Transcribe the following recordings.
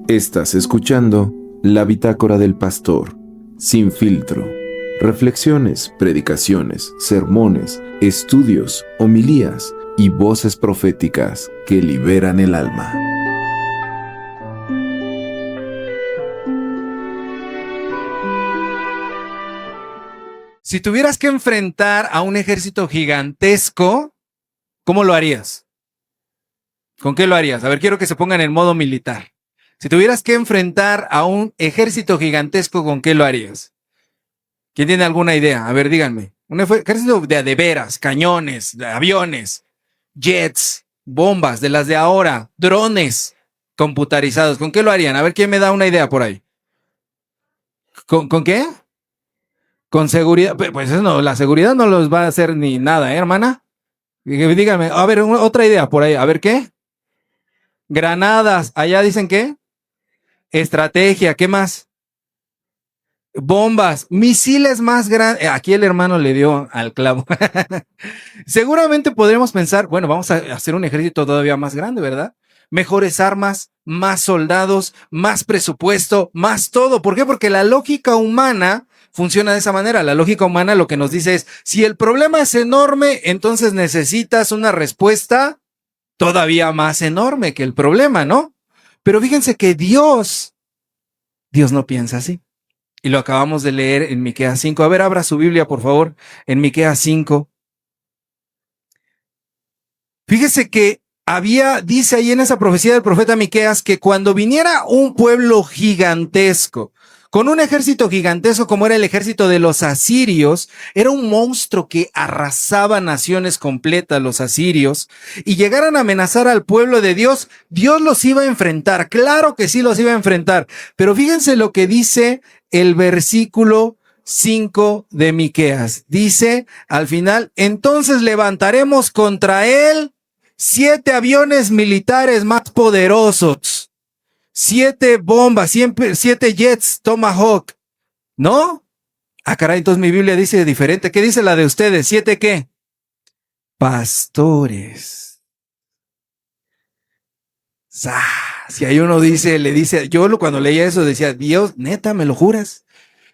Estás escuchando La Bitácora del Pastor, sin filtro. Reflexiones, predicaciones, sermones, estudios, homilías y voces proféticas que liberan el alma. Si tuvieras que enfrentar a un ejército gigantesco, ¿cómo lo harías? ¿Con qué lo harías? A ver, quiero que se pongan en modo militar. Si tuvieras que enfrentar a un ejército gigantesco, ¿con qué lo harías? ¿Quién tiene alguna idea? A ver, díganme. Un ejército de veras, cañones, de aviones, jets, bombas, de las de ahora, drones computarizados. ¿Con qué lo harían? A ver, ¿quién me da una idea por ahí? ¿Con qué? Con seguridad. Pues eso no, la seguridad no los va a hacer ni nada, hermana? Díganme, a ver, otra idea por ahí. A ver, ¿qué? Granadas. Allá dicen ¿qué? Estrategia. ¿Qué más? Bombas, misiles más grandes. Aquí el hermano le dio al clavo. Seguramente podremos pensar, bueno, vamos a hacer un ejército todavía más grande, ¿verdad? Mejores armas, más soldados, más presupuesto, más todo. ¿Por qué? Porque la lógica humana funciona de esa manera. La lógica humana lo que nos dice es, si el problema es enorme, entonces necesitas una respuesta todavía más enorme que el problema, ¿no? Pero fíjense que Dios no piensa así. Y lo acabamos de leer en Miqueas 5. A ver, abra su Biblia, por favor, en Miqueas 5. Fíjese que dice ahí en esa profecía del profeta Miqueas, que cuando viniera un pueblo gigantesco, con un ejército gigantesco como era el ejército de los asirios, era un monstruo que arrasaba naciones completas, los asirios, y llegaran a amenazar al pueblo de Dios, Dios los iba a enfrentar. Claro que sí los iba a enfrentar, pero fíjense lo que dice el versículo 5 de Miqueas. Dice al final, entonces levantaremos contra él 7 aviones militares más poderosos, 7 bombas, 7 jets Tomahawk, ¿no? Ah, caray, entonces mi Biblia dice diferente. ¿Qué dice la de ustedes? ¿7 qué? Pastores. Si hay uno le dice, yo cuando leía eso decía, Dios, neta, ¿me lo juras?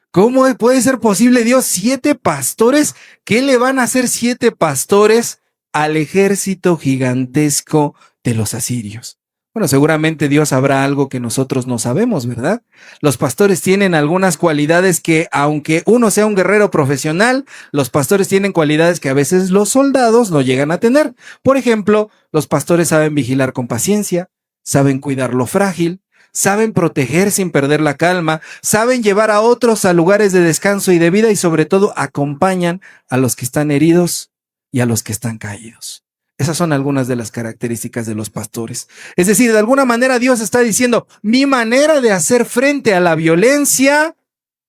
¿Cómo puede ser posible, Dios? 7 pastores. ¿Qué le van a hacer 7 pastores al ejército gigantesco de los asirios? Bueno, seguramente Dios sabrá algo que nosotros no sabemos, ¿verdad? Los pastores tienen algunas cualidades que, aunque uno sea un guerrero profesional, los pastores tienen cualidades que a veces los soldados no llegan a tener. Por ejemplo, los pastores saben vigilar con paciencia, saben cuidar lo frágil, saben proteger sin perder la calma, saben llevar a otros a lugares de descanso y de vida y sobre todo acompañan a los que están heridos y a los que están caídos. Esas son algunas de las características de los pastores. Es decir, de alguna manera Dios está diciendo, mi manera de hacer frente a la violencia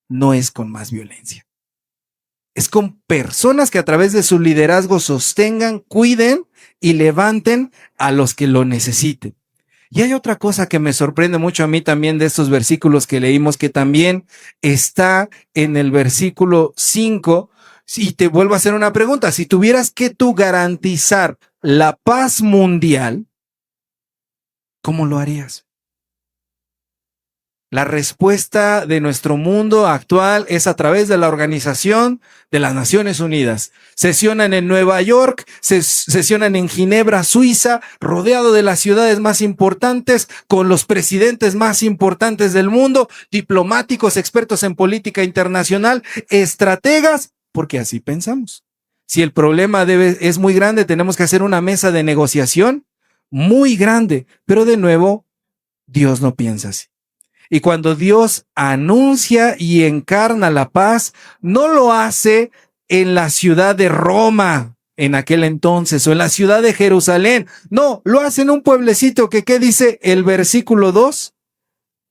no es con más violencia. Es con personas que a través de su liderazgo sostengan, cuiden y levanten a los que lo necesiten. Y hay otra cosa que me sorprende mucho a mí también de estos versículos que leímos, que también está en el versículo 5. Y te vuelvo a hacer una pregunta. Si tuvieras que tú garantizar la paz mundial, ¿cómo lo harías? La respuesta de nuestro mundo actual es a través de la Organización de las Naciones Unidas. Sesionan en Nueva York, sesionan en Ginebra, Suiza, rodeado de las ciudades más importantes, con los presidentes más importantes del mundo, diplomáticos, expertos en política internacional, estrategas, porque así pensamos. Si el problema es muy grande, tenemos que hacer una mesa de negociación muy grande, pero de nuevo, Dios no piensa así. Y cuando Dios anuncia y encarna la paz, no lo hace en la ciudad de Roma en aquel entonces o en la ciudad de Jerusalén. No, lo hace en un pueblecito que, ¿qué dice el versículo 2?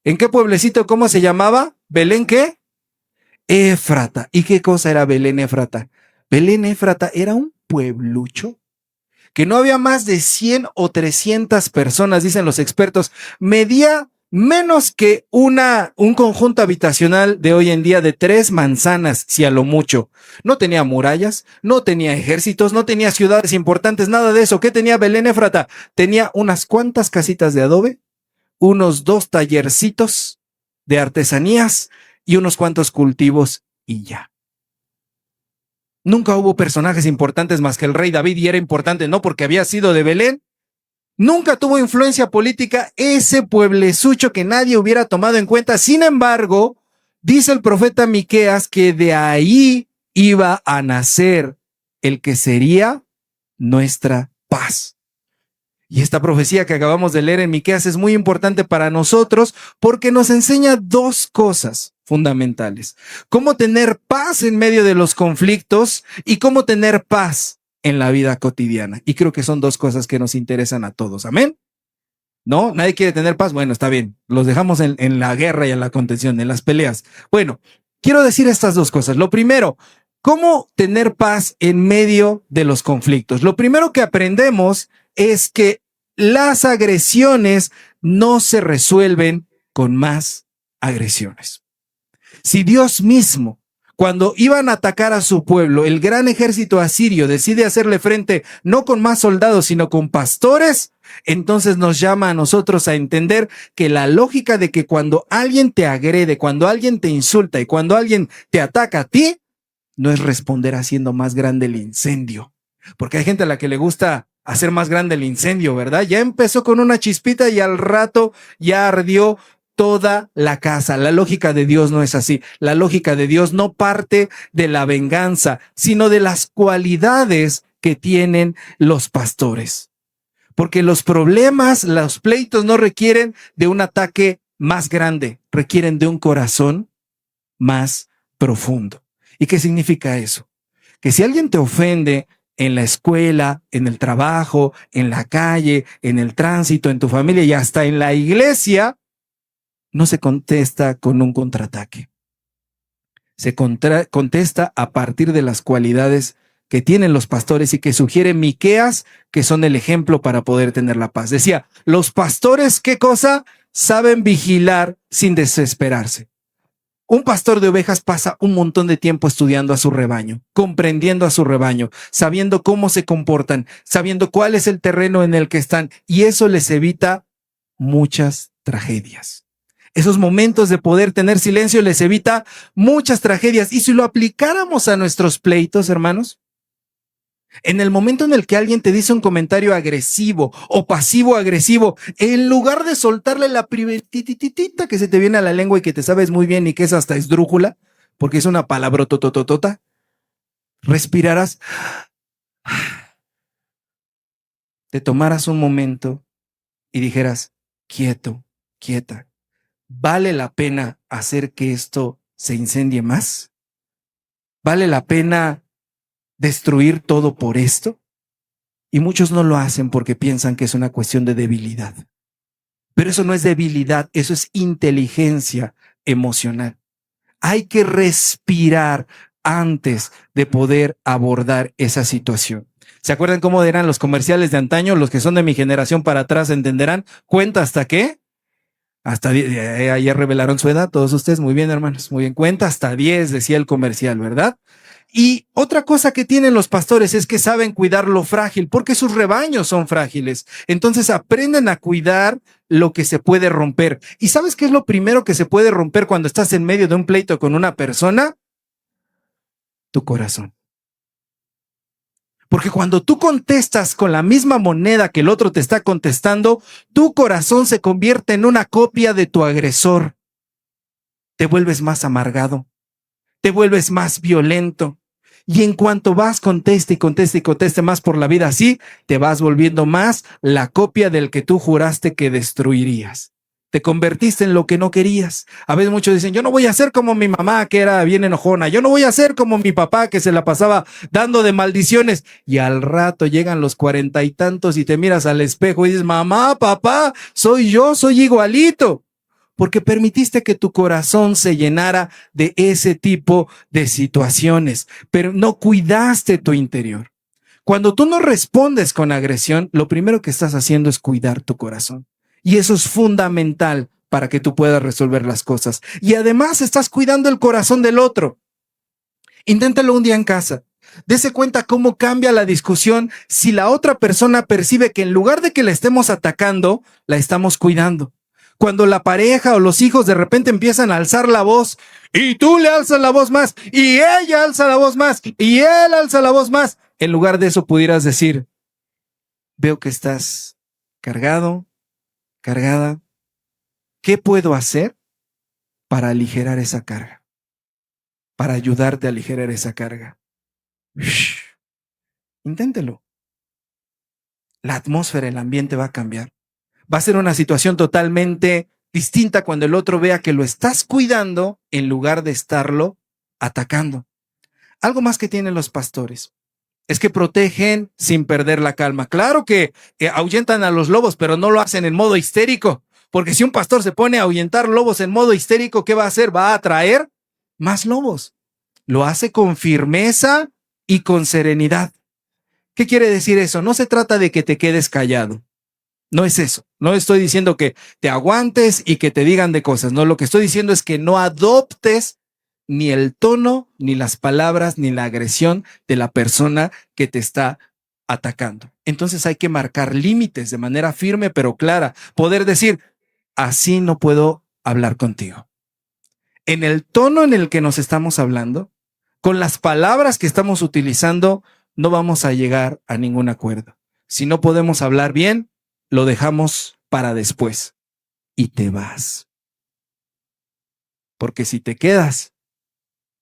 ¿En qué pueblecito? ¿Cómo se llamaba? ¿Belén qué? Éfrata. ¿Y qué cosa era Belén Éfrata? Belén Éfrata era un pueblucho que no había más de 100 o 300 personas, dicen los expertos. Medía menos que un conjunto habitacional de hoy en día de 3 manzanas, si a lo mucho. No tenía murallas, no tenía ejércitos, no tenía ciudades importantes, nada de eso. ¿Qué tenía Belén Éfrata? Tenía unas cuantas casitas de adobe, unos 2 tallercitos de artesanías y unos cuantos cultivos y ya. Nunca hubo personajes importantes más que el rey David, y era importante no porque había sido de Belén. Nunca tuvo influencia política ese pueblezucho que nadie hubiera tomado en cuenta. Sin embargo, dice el profeta Miqueas que de ahí iba a nacer el que sería nuestra paz. Y esta profecía que acabamos de leer en Miqueas es muy importante para nosotros porque nos enseña 2 cosas fundamentales: cómo tener paz en medio de los conflictos y cómo tener paz en la vida cotidiana. Y creo que son 2 cosas que nos interesan a todos. ¿Amén? ¿No? ¿Nadie quiere tener paz? Bueno, está bien. Los dejamos en la guerra y en la contención, en las peleas. Bueno, quiero decir estas 2 cosas. Lo primero, ¿cómo tener paz en medio de los conflictos? Lo primero que aprendemos es que las agresiones no se resuelven con más agresiones. Si Dios mismo, cuando iban a atacar a su pueblo, el gran ejército asirio decide hacerle frente no con más soldados, sino con pastores, entonces nos llama a nosotros a entender que la lógica de que cuando alguien te agrede, cuando alguien te insulta y cuando alguien te ataca a ti, no es responder haciendo más grande el incendio. Porque hay gente a la que le gusta hacer más grande el incendio, ¿verdad? Ya empezó con una chispita y al rato ya ardió toda la casa. La lógica de Dios no es así. La lógica de Dios no parte de la venganza, sino de las cualidades que tienen los pastores. Porque los problemas, los pleitos no requieren de un ataque más grande, requieren de un corazón más profundo. ¿Y qué significa eso? Que si alguien te ofende en la escuela, en el trabajo, en la calle, en el tránsito, en tu familia y hasta en la iglesia, no se contesta con un contraataque. Se contesta a partir de las cualidades que tienen los pastores y que sugiere Miqueas, que son el ejemplo para poder tener la paz. Decía, los pastores, ¿qué cosa? Saben vigilar sin desesperarse. Un pastor de ovejas pasa un montón de tiempo estudiando a su rebaño, comprendiendo a su rebaño, sabiendo cómo se comportan, sabiendo cuál es el terreno en el que están, y eso les evita muchas tragedias. Esos momentos de poder tener silencio les evita muchas tragedias. Y si lo aplicáramos a nuestros pleitos, hermanos, en el momento en el que alguien te dice un comentario agresivo o pasivo-agresivo, en lugar de soltarle la privetititita que se te viene a la lengua y que te sabes muy bien y que es hasta esdrújula, porque es una palabra totototota, respirarás, te tomaras un momento y dijeras, quieto, quieta, ¿vale la pena hacer que esto se incendie más? ¿Vale la pena destruir todo por esto? Y muchos no lo hacen porque piensan que es una cuestión de debilidad. Pero eso no es debilidad, eso es inteligencia emocional. Hay que respirar antes de poder abordar esa situación. ¿Se acuerdan cómo eran los comerciales de antaño? Los que son de mi generación para atrás entenderán. ¿Cuenta hasta qué? Hasta 10. Ayer revelaron su edad todos ustedes. Muy bien, hermanos. Muy bien. Cuenta hasta 10, decía el comercial, ¿verdad? Y otra cosa que tienen los pastores es que saben cuidar lo frágil, porque sus rebaños son frágiles. Entonces aprenden a cuidar lo que se puede romper. ¿Y sabes qué es lo primero que se puede romper cuando estás en medio de un pleito con una persona? Tu corazón. Porque cuando tú contestas con la misma moneda que el otro te está contestando, tu corazón se convierte en una copia de tu agresor. Te vuelves más amargado, te vuelves más violento. Y en cuanto vas, conteste y conteste y conteste más por la vida así, te vas volviendo más la copia del que tú juraste que destruirías. Te convertiste en lo que no querías. A veces muchos dicen, yo no voy a ser como mi mamá, que era bien enojona. Yo no voy a ser como mi papá, que se la pasaba dando de maldiciones. Y al rato llegan los 40 y tantos y te miras al espejo y dices, mamá, papá, soy yo, soy igualito. Porque permitiste que tu corazón se llenara de ese tipo de situaciones, pero no cuidaste tu interior. Cuando tú no respondes con agresión, lo primero que estás haciendo es cuidar tu corazón. Y eso es fundamental para que tú puedas resolver las cosas. Y además estás cuidando el corazón del otro. Inténtalo un día en casa. Dese cuenta cómo cambia la discusión si la otra persona percibe que en lugar de que la estemos atacando, la estamos cuidando. Cuando la pareja o los hijos de repente empiezan a alzar la voz y tú le alzas la voz más y ella alza la voz más y él alza la voz más. En lugar de eso pudieras decir, veo que estás cargado, cargada. ¿Qué puedo hacer para aligerar esa carga? Para ayudarte a aligerar esa carga. Shh. Inténtelo. La atmósfera, el ambiente va a cambiar. Va a ser una situación totalmente distinta cuando el otro vea que lo estás cuidando en lugar de estarlo atacando. Algo más que tienen los pastores es que protegen sin perder la calma. Claro que ahuyentan a los lobos, pero no lo hacen en modo histérico. Porque si un pastor se pone a ahuyentar lobos en modo histérico, ¿qué va a hacer? Va a atraer más lobos. Lo hace con firmeza y con serenidad. ¿Qué quiere decir eso? No se trata de que te quedes callado. No es eso. No estoy diciendo que te aguantes y que te digan de cosas. No, lo que estoy diciendo es que no adoptes ni el tono, ni las palabras, ni la agresión de la persona que te está atacando. Entonces hay que marcar límites de manera firme pero clara. Poder decir, así no puedo hablar contigo. En el tono en el que nos estamos hablando, con las palabras que estamos utilizando, no vamos a llegar a ningún acuerdo. Si no podemos hablar bien, lo dejamos para después y te vas. Porque si te quedas,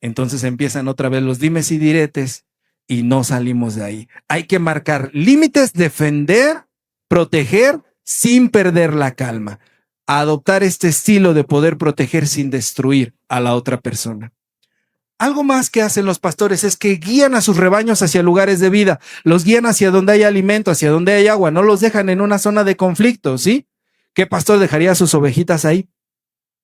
entonces empiezan otra vez los dimes y diretes y no salimos de ahí. Hay que marcar límites, defender, proteger sin perder la calma. Adoptar este estilo de poder proteger sin destruir a la otra persona. Algo más que hacen los pastores es que guían a sus rebaños hacia lugares de vida, los guían hacia donde hay alimento, hacia donde hay agua, no los dejan en una zona de conflicto, ¿sí? ¿Qué pastor dejaría a sus ovejitas ahí?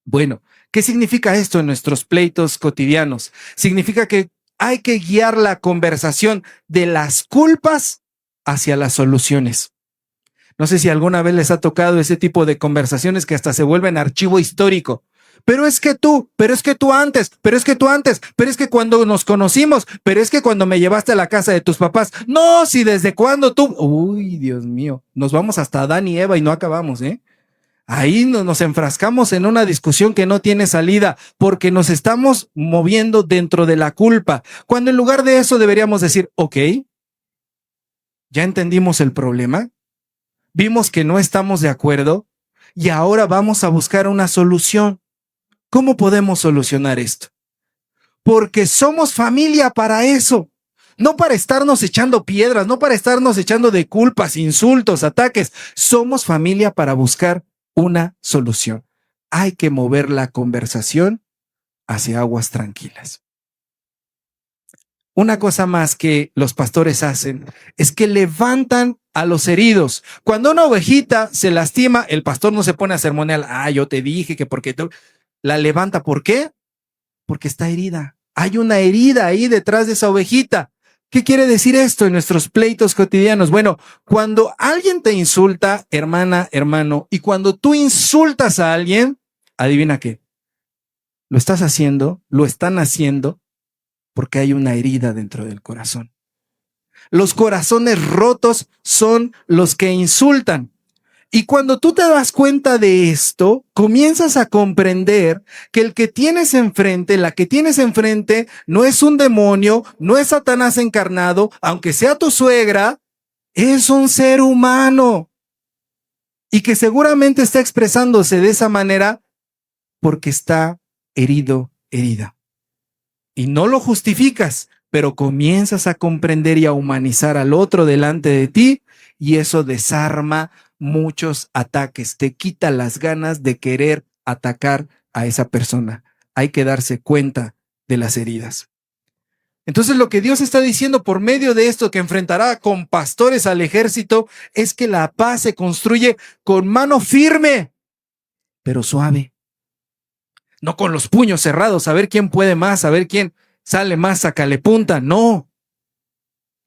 Bueno, ¿qué significa esto en nuestros pleitos cotidianos? Significa que hay que guiar la conversación de las culpas hacia las soluciones. No sé si alguna vez les ha tocado ese tipo de conversaciones que hasta se vuelven archivo histórico. Pero es que tú antes, pero es que cuando nos conocimos, pero es que cuando me llevaste a la casa de tus papás. No, si desde cuándo tú. Uy, Dios mío, nos vamos hasta Adán y Eva y no acabamos, ¿eh? Ahí nos enfrascamos en una discusión que no tiene salida porque nos estamos moviendo dentro de la culpa. Cuando en lugar de eso deberíamos decir, ok, ya entendimos el problema, vimos que no estamos de acuerdo y ahora vamos a buscar una solución. ¿Cómo podemos solucionar esto? Porque somos familia para eso. No para estarnos echando piedras, no para estarnos echando de culpas, insultos, ataques. Somos familia para buscar una solución. Hay que mover la conversación hacia aguas tranquilas. Una cosa más que los pastores hacen es que levantan a los heridos. Cuando una ovejita se lastima, el pastor no se pone a sermonear. Yo te dije que porque tú... La levanta. ¿Por qué? Porque está herida. Hay una herida ahí detrás de esa ovejita. ¿Qué quiere decir esto en nuestros pleitos cotidianos? Bueno, cuando alguien te insulta, hermana, hermano, y cuando tú insultas a alguien, adivina qué. Lo están haciendo porque hay una herida dentro del corazón. Los corazones rotos son los que insultan. Y cuando tú te das cuenta de esto, comienzas a comprender que el que tienes enfrente, la que tienes enfrente, no es un demonio, no es Satanás encarnado, aunque sea tu suegra, es un ser humano. Y que seguramente está expresándose de esa manera porque está herido, herida. Y no lo justificas, pero comienzas a comprender y a humanizar al otro delante de ti, y eso desarma muchos ataques, te quita las ganas de querer atacar a esa persona. Hay que darse cuenta de las heridas. Entonces lo que Dios está diciendo por medio de esto que enfrentará con pastores al ejército es que la paz se construye con mano firme, pero suave. No con los puños cerrados, a ver quién puede más, a ver quién sale más, sácale punta. No.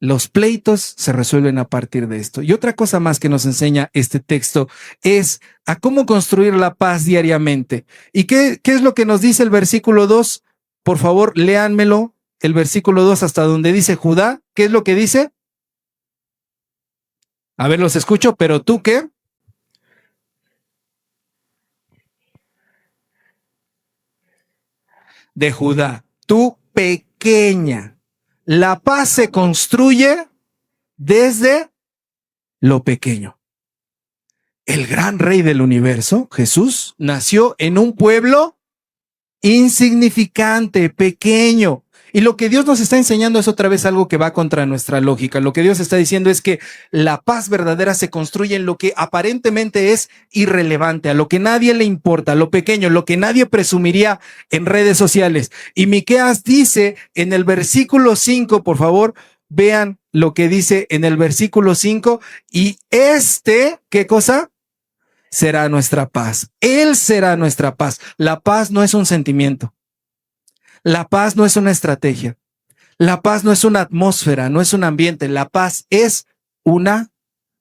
Los pleitos se resuelven a partir de esto. Y otra cosa más que nos enseña este texto es a cómo construir la paz diariamente. ¿Y qué es lo que nos dice el versículo 2? Por favor, léanmelo, el versículo 2 hasta donde dice Judá. ¿Qué es lo que dice? A ver, los escucho, pero ¿tú qué? de Judá, tú pequeña. La paz se construye desde lo pequeño. El gran rey del universo, Jesús, nació en un pueblo insignificante, pequeño. Y lo que Dios nos está enseñando es otra vez algo que va contra nuestra lógica. Lo que Dios está diciendo es que la paz verdadera se construye en lo que aparentemente es irrelevante, a lo que nadie le importa, lo pequeño, lo que nadie presumiría en redes sociales. Y Miqueas dice en el versículo 5, por favor, vean lo que dice en el versículo 5, y ¿qué cosa? Será nuestra paz. Él será nuestra paz. La paz no es un sentimiento. La paz no es una estrategia. La paz no es una atmósfera, no es un ambiente. La paz es una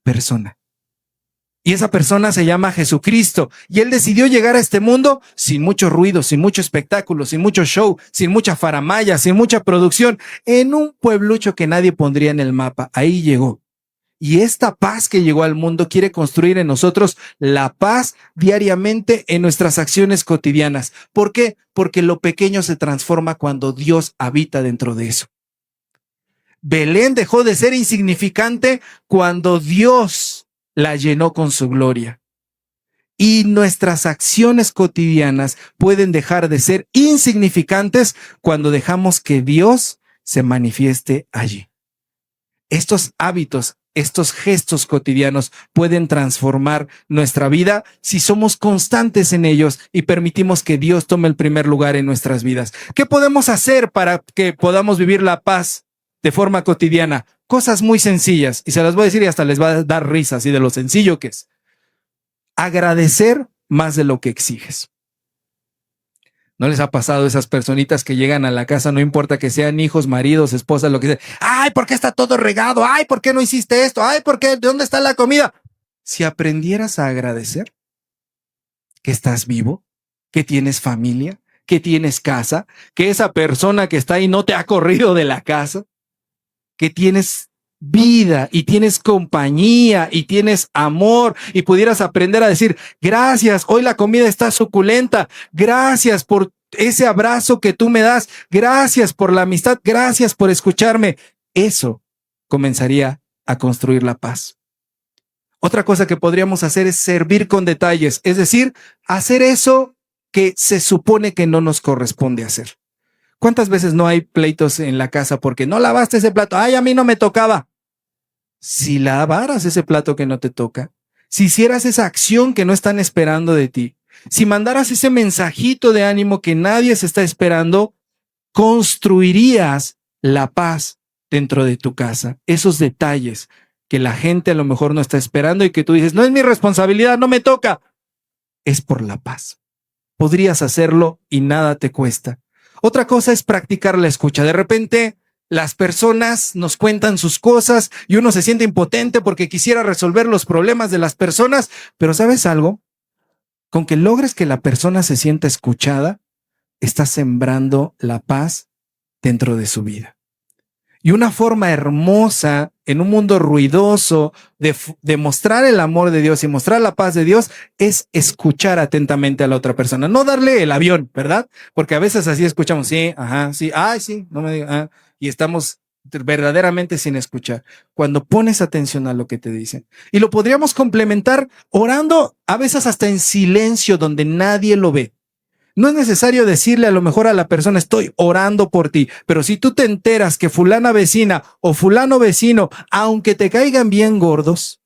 persona. Y esa persona se llama Jesucristo. Y Él decidió llegar a este mundo sin mucho ruido, sin mucho espectáculo, sin mucho show, sin mucha faramalla, sin mucha producción, en un pueblucho que nadie pondría en el mapa. Ahí llegó. Y esta paz que llegó al mundo quiere construir en nosotros la paz diariamente en nuestras acciones cotidianas. ¿Por qué? Porque lo pequeño se transforma cuando Dios habita dentro de eso. Belén dejó de ser insignificante cuando Dios la llenó con su gloria. Y nuestras acciones cotidianas pueden dejar de ser insignificantes cuando dejamos que Dios se manifieste allí. Estos hábitos, estos gestos cotidianos pueden transformar nuestra vida si somos constantes en ellos y permitimos que Dios tome el primer lugar en nuestras vidas. ¿Qué podemos hacer para que podamos vivir la paz de forma cotidiana? Cosas muy sencillas, y se las voy a decir y hasta les va a dar risa así de lo sencillo que es. Agradecer más de lo que exiges. ¿No les ha pasado esas personitas que llegan a la casa, no importa que sean hijos, maridos, esposas, lo que sea? Ay, ¿por qué está todo regado? Ay, ¿por qué no hiciste esto? Ay, ¿por qué? ¿Dónde está la comida? Si aprendieras a agradecer que estás vivo, que tienes familia, que tienes casa, que esa persona que está ahí no te ha corrido de la casa, que tienes vida y tienes compañía y tienes amor y pudieras aprender a decir, gracias, hoy la comida está suculenta, gracias por ese abrazo que tú me das, gracias por la amistad, gracias por escucharme. Eso comenzaría a construir la paz. Otra cosa que podríamos hacer es servir con detalles, es decir, hacer eso que se supone que no nos corresponde hacer. ¿Cuántas veces no hay pleitos en la casa porque no lavaste ese plato? Ay, a mí no me tocaba. Si lavaras ese plato que no te toca, si hicieras esa acción que no están esperando de ti, si mandaras ese mensajito de ánimo que nadie se está esperando, construirías la paz dentro de tu casa. Esos detalles que la gente a lo mejor no está esperando y que tú dices, no es mi responsabilidad, no me toca. Es por la paz. Podrías hacerlo y nada te cuesta. Otra cosa es practicar la escucha. De repente, las personas nos cuentan sus cosas y uno se siente impotente porque quisiera resolver los problemas de las personas. Pero ¿sabes algo? Con que logres que la persona se sienta escuchada, estás sembrando la paz dentro de su vida. Y una forma hermosa en un mundo ruidoso de mostrar el amor de Dios y mostrar la paz de Dios es escuchar atentamente a la otra persona. No darle el avión, ¿verdad? Porque a veces así escuchamos, sí, ajá, sí, ay, sí, no me digas, ah, y estamos verdaderamente sin escuchar. Cuando pones atención a lo que te dicen. Y lo podríamos complementar orando, a veces hasta en silencio, donde nadie lo ve. No es necesario decirle a lo mejor a la persona, estoy orando por ti, pero si tú te enteras que fulana vecina o fulano vecino, aunque te caigan bien gordos,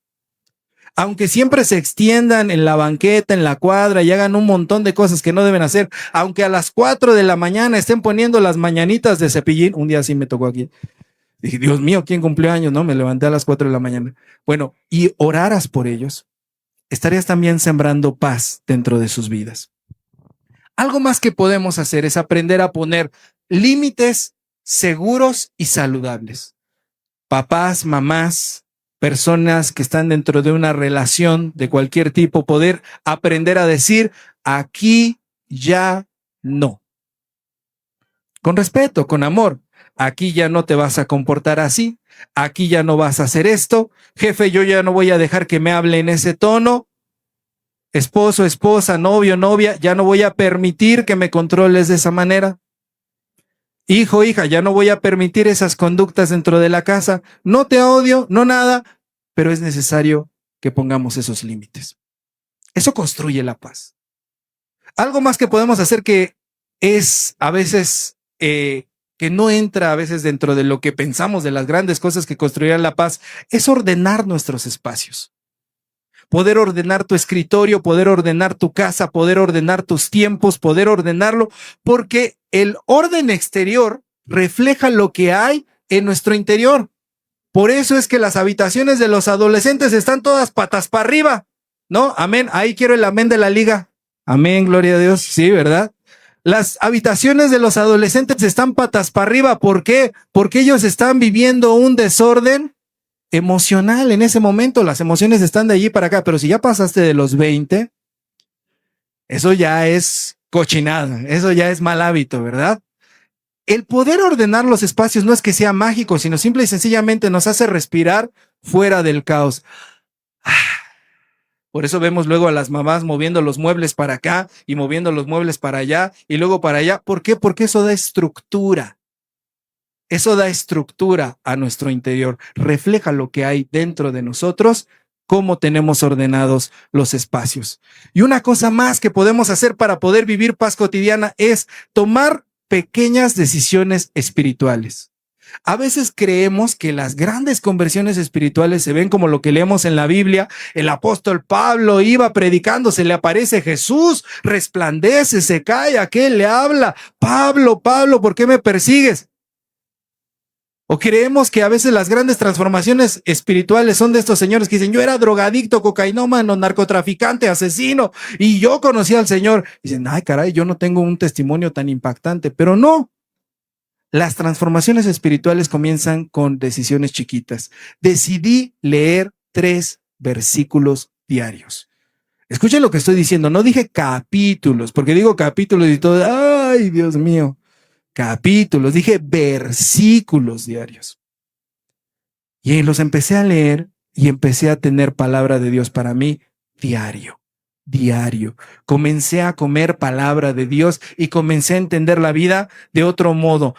aunque siempre se extiendan en la banqueta, en la cuadra y hagan un montón de cosas que no deben hacer, aunque a las 4 de la mañana estén poniendo las mañanitas de Cepillín, un día así me tocó aquí, dije, Dios mío, ¿quién cumplió años? No, me levanté a las 4 de la mañana. Bueno, y oraras por ellos, estarías también sembrando paz dentro de sus vidas. Algo más que podemos hacer es aprender a poner límites seguros y saludables. Papás, mamás, personas que están dentro de una relación de cualquier tipo, poder aprender a decir, aquí ya no. Con respeto, con amor. Aquí ya no te vas a comportar así. Aquí ya no vas a hacer esto. Jefe, yo ya no voy a dejar que me hable en ese tono. Esposo, esposa, novio, novia, ya no voy a permitir que me controles de esa manera. hijo, hija, ya no voy a permitir esas conductas dentro de la casa, no te odio, no nada, pero es necesario que pongamos esos límites. Eso construye la paz. Algo más que podemos hacer que es a veces, que no entra a veces dentro de lo que pensamos de las grandes cosas que construirán la paz, es ordenar nuestros espacios. Poder ordenar tu escritorio, poder ordenar tu casa, poder ordenar tus tiempos, poder ordenarlo, porque el orden exterior refleja lo que hay en nuestro interior. Por eso es que las habitaciones de los adolescentes están todas patas para arriba, ¿no? Amén. Ahí quiero el amén de la liga. Amén, gloria a Dios. Sí, ¿verdad? Las habitaciones de los adolescentes están patas para arriba. ¿Por qué? Porque ellos están viviendo un desorden emocional en ese momento. Las emociones están de allí para acá. Pero si ya pasaste de los 20, eso ya es cochinada. Eso ya es mal hábito, ¿verdad? El poder ordenar los espacios no es que sea mágico, sino simple y sencillamente nos hace respirar fuera del caos. Por eso vemos luego a las mamás moviendo los muebles para acá y moviendo los muebles para allá y luego para allá. ¿Por qué? Porque eso da estructura. Eso da estructura a nuestro interior. Refleja lo que hay dentro de nosotros, cómo tenemos ordenados los espacios. Y una cosa más que podemos hacer para poder vivir paz cotidiana es tomar pequeñas decisiones espirituales. A veces creemos que las grandes conversiones espirituales se ven como lo que leemos en la Biblia. El apóstol Pablo iba predicando, se le aparece Jesús, resplandece, se cae, aquel le habla. Pablo, Pablo, ¿por qué me persigues? O creemos que a veces las grandes transformaciones espirituales son de estos señores que dicen, yo era drogadicto, cocainómano, narcotraficante, asesino, y yo conocí al Señor. Dicen, ay caray, yo no tengo un testimonio tan impactante, pero no. Las transformaciones espirituales comienzan con decisiones chiquitas. Decidí leer 3 versículos diarios. Escuchen lo que estoy diciendo, no dije capítulos, porque digo capítulos y todo, ay Dios mío. Capítulos, dije versículos diarios. Y los empecé a leer y empecé a tener palabra de Dios para mí diario. Comencé a comer palabra de Dios y comencé a entender la vida de otro modo.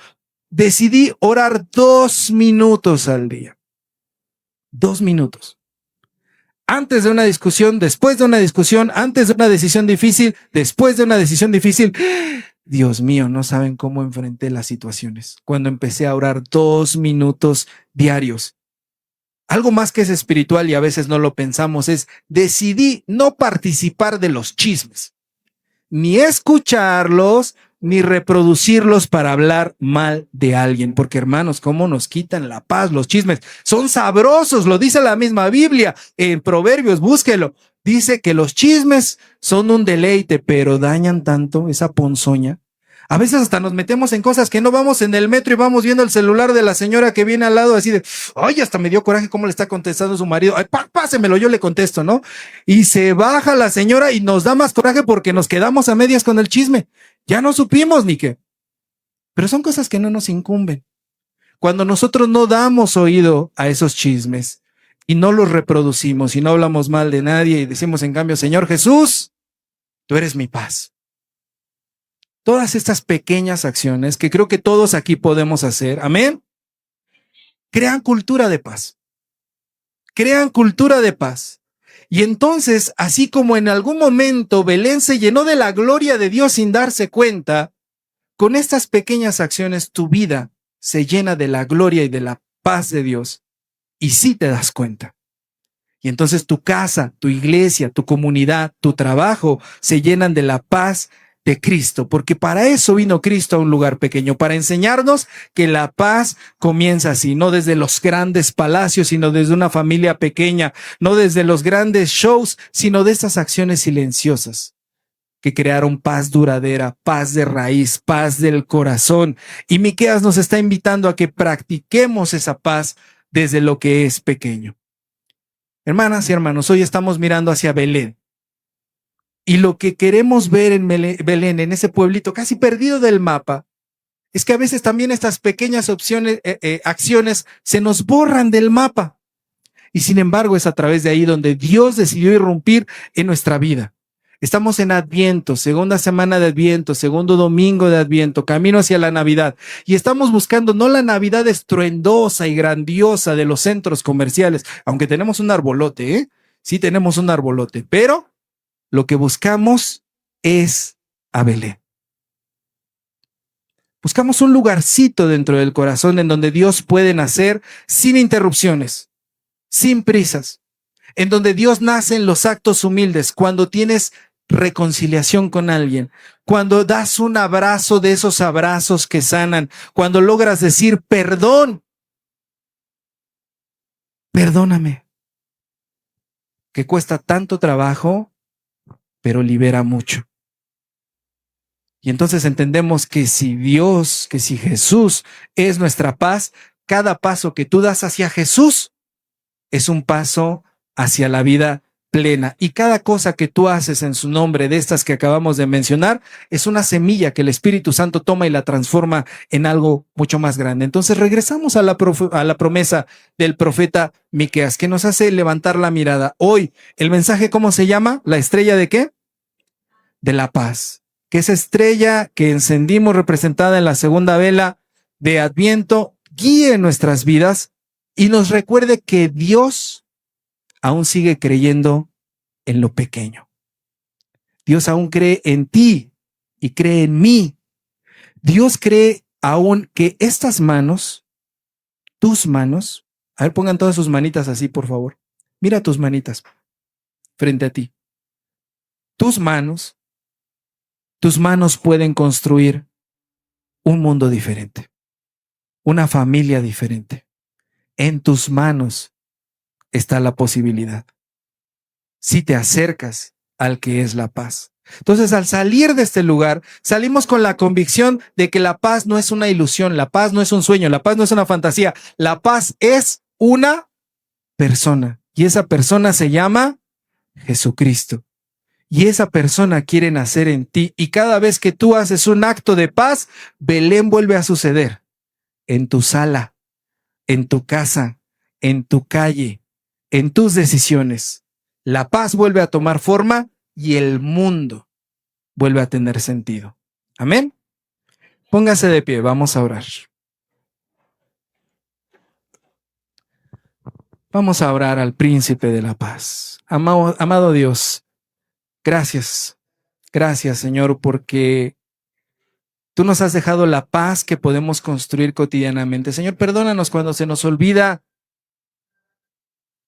Decidí orar 2 minutos al día. 2 minutos. Antes de una discusión, después de una discusión, antes de una decisión difícil, después de una decisión difícil. Dios mío, no saben cómo enfrenté las situaciones cuando empecé a orar 2 minutos diarios. Algo más que es espiritual y a veces no lo pensamos es, decidí no participar de los chismes, ni escucharlos, ni reproducirlos para hablar mal de alguien. Porque hermanos, ¿cómo nos quitan la paz los chismes? Son sabrosos, lo dice la misma Biblia. En Proverbios, búsquelo. Dice que los chismes son un deleite, pero dañan tanto esa ponzoña. A veces hasta nos metemos en cosas que no, vamos en el metro y vamos viendo el celular de la señora que viene al lado así de, ay, hasta me dio coraje cómo le está contestando su marido. Ay, pásemelo, yo le contesto, ¿no? Y se baja la señora y nos da más coraje porque nos quedamos a medias con el chisme. Ya no supimos ni qué. Pero son cosas que no nos incumben. Cuando nosotros no damos oído a esos chismes y no los reproducimos y no hablamos mal de nadie y decimos en cambio, Señor Jesús, tú eres mi paz. Todas estas pequeñas acciones que creo que todos aquí podemos hacer, amén, crean cultura de paz. Crean cultura de paz. Y entonces, así como en algún momento Belén se llenó de la gloria de Dios sin darse cuenta, con estas pequeñas acciones tu vida se llena de la gloria y de la paz de Dios. Y sí te das cuenta. Y entonces tu casa, tu iglesia, tu comunidad, tu trabajo se llenan de la paz de Cristo, porque para eso vino Cristo a un lugar pequeño, para enseñarnos que la paz comienza así, no desde los grandes palacios, sino desde una familia pequeña, no desde los grandes shows, sino de estas acciones silenciosas que crearon paz duradera, paz de raíz, paz del corazón. Y Miqueas nos está invitando a que practiquemos esa paz desde lo que es pequeño. Hermanas y hermanos, hoy estamos mirando hacia Belén. Y lo que queremos ver en Belén, en ese pueblito casi perdido del mapa, es que a veces también estas pequeñas acciones se nos borran del mapa. Y sin embargo es a través de ahí donde Dios decidió irrumpir en nuestra vida. Estamos en Adviento, segunda semana de Adviento, segundo domingo de Adviento, camino hacia la Navidad. Y estamos buscando no la Navidad estruendosa y grandiosa de los centros comerciales, aunque tenemos un arbolote, ¿eh? Sí tenemos un arbolote, pero lo que buscamos es a Belén. Buscamos un lugarcito dentro del corazón en donde Dios puede nacer sin interrupciones, sin prisas, en donde Dios nace en los actos humildes, cuando tienes reconciliación con alguien, cuando das un abrazo de esos abrazos que sanan, cuando logras decir perdón, perdóname, que cuesta tanto trabajo, pero libera mucho. Y entonces entendemos que si Dios, que si Jesús es nuestra paz, cada paso que tú das hacia Jesús es un paso hacia la vida plena. Y cada cosa que tú haces en su nombre, de estas que acabamos de mencionar, es una semilla que el Espíritu Santo toma y la transforma en algo mucho más grande. Entonces regresamos a la promesa del profeta Miqueas, que nos hace levantar la mirada. Hoy, el mensaje, ¿cómo se llama? ¿La estrella de qué? De la paz. Que esa estrella que encendimos representada en la segunda vela de Adviento guíe nuestras vidas y nos recuerde que Dios aún sigue creyendo en lo pequeño. Dios aún cree en ti y cree en mí. Dios cree aún que estas manos, tus manos, a ver, pongan todas sus manitas así, por favor. Mira tus manitas frente a ti. Tus manos pueden construir un mundo diferente, una familia diferente. En tus manos está la posibilidad, si te acercas al que es la paz. Entonces, al salir de este lugar, salimos con la convicción de que la paz no es una ilusión, la paz no es un sueño, la paz no es una fantasía, la paz es una persona, y esa persona se llama Jesucristo. Y esa persona quiere nacer en ti. Y cada vez que tú haces un acto de paz, Belén vuelve a suceder. En tu sala, en tu casa, en tu calle, en tus decisiones. La paz vuelve a tomar forma y el mundo vuelve a tener sentido. Amén. Póngase de pie, vamos a orar. Vamos a orar al príncipe de la paz. Amado Dios, gracias, Señor, porque tú nos has dejado la paz que podemos construir cotidianamente. Señor, perdónanos cuando se nos olvida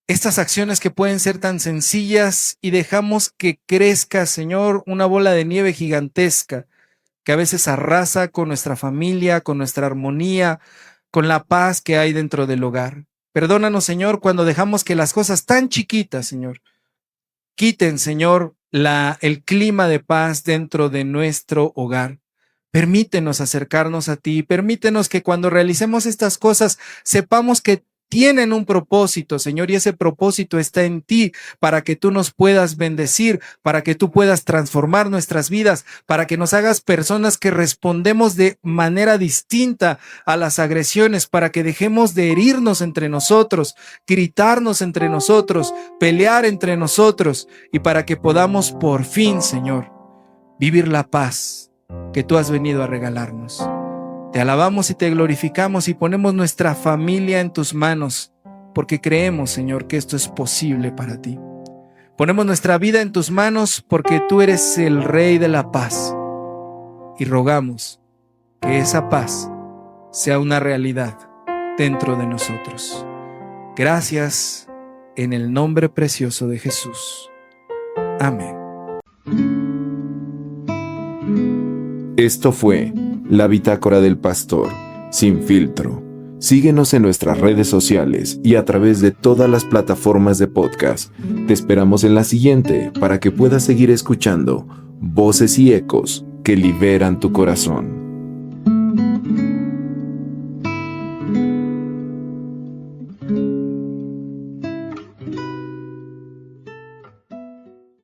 estas acciones que pueden ser tan sencillas y dejamos que crezca, Señor, una bola de nieve gigantesca que a veces arrasa con nuestra familia, con nuestra armonía, con la paz que hay dentro del hogar. Perdónanos, Señor, cuando dejamos que las cosas tan chiquitas, Señor, quiten, Señor, el clima de paz dentro de nuestro hogar. Permítenos acercarnos a ti, permítenos que cuando realicemos estas cosas sepamos que tienen un propósito, Señor, y ese propósito está en ti, para que tú nos puedas bendecir, para que tú puedas transformar nuestras vidas, para que nos hagas personas que respondemos de manera distinta a las agresiones, para que dejemos de herirnos entre nosotros, gritarnos entre nosotros, pelear entre nosotros, y para que podamos por fin, Señor, vivir la paz que tú has venido a regalarnos. Te alabamos y te glorificamos y ponemos nuestra familia en tus manos, porque creemos, Señor, que esto es posible para ti. Ponemos nuestra vida en tus manos porque tú eres el Rey de la paz. Y rogamos que esa paz sea una realidad dentro de nosotros. Gracias en el nombre precioso de Jesús. Amén. Esto fue La Bitácora del Pastor, sin filtro. Síguenos en nuestras redes sociales y a través de todas las plataformas de podcast. Te esperamos en la siguiente para que puedas seguir escuchando voces y ecos que liberan tu corazón.